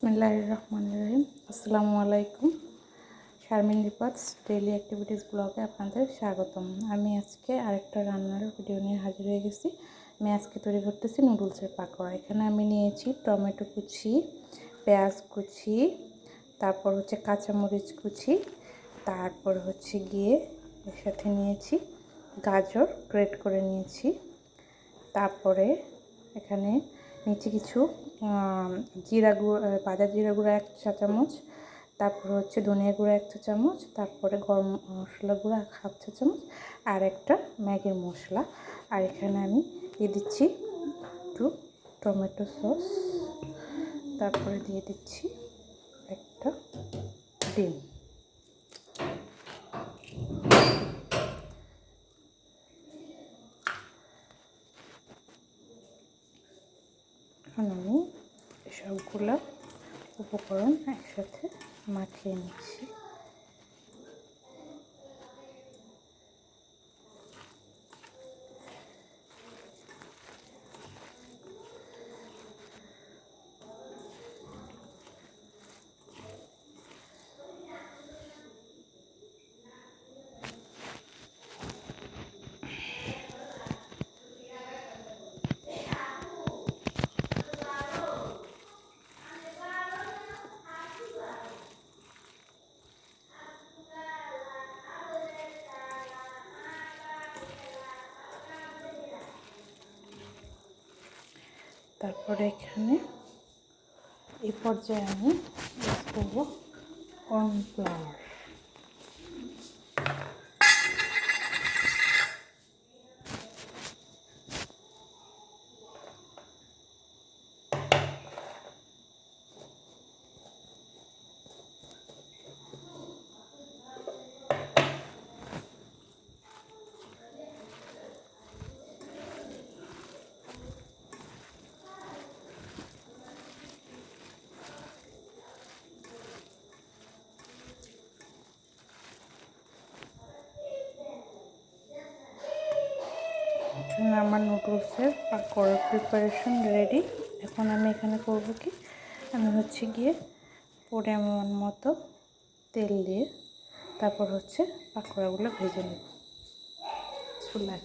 বিসমিল্লাহির রহমানির রহিম। আসসালামু আলাইকুম। শারমিন রিপার্টস ডেইলি অ্যাক্টিভিটিস ব্লগে আপনাদের স্বাগতম। আমি আজকে আরেকটা রান্নার ভিডিও নিয়ে হাজির হয়ে গেছি। আমি আজকে তৈরি করতেছি নুডলসের পাকোড়া। এখানে আমি নিয়েছি টমেটো কুচি, পেঁয়াজ কুচি, তারপর হচ্ছে কাঁচামরিচ কুচি, তারপর হচ্ছে গিয়ে এর সাথে নিয়েছি গাজর গ্রেট করে নিয়েছি। তারপরে এখানে নিচে কিছু জিরা গুঁড়ো, ভাজা জিরা গুঁড়ো 1 চা চামচ, তারপর হচ্ছে ধনিয়া গুঁড়ো 1 চা চামচ, তারপরে গরম মশলা গুঁড়ো 1/2 চা চামচ, আর একটা ম্যাগির মশলা। আর এখানে আমি দিয়ে দিচ্ছি একটু টমেটো সস, তারপরে দিয়ে দিচ্ছি একটা ডিম। এখন আমি সবগুলো উপকরণ একসাথে মাখিয়ে নিচ্ছি। তারপরে এখানে এই পর্যায়ে আমি ইউজ করব কর্নফ্লাওয়ার। আমার নুডলসের পাকোড়ার প্রিপারেশন রেডি। এখন আমি এখানে করব কি, আমি হচ্ছে গিয়ে পরিমাণ মতো তেল দিয়ে তারপর হচ্ছে পাকোড়াগুলো ভেজে নেব চুলায়।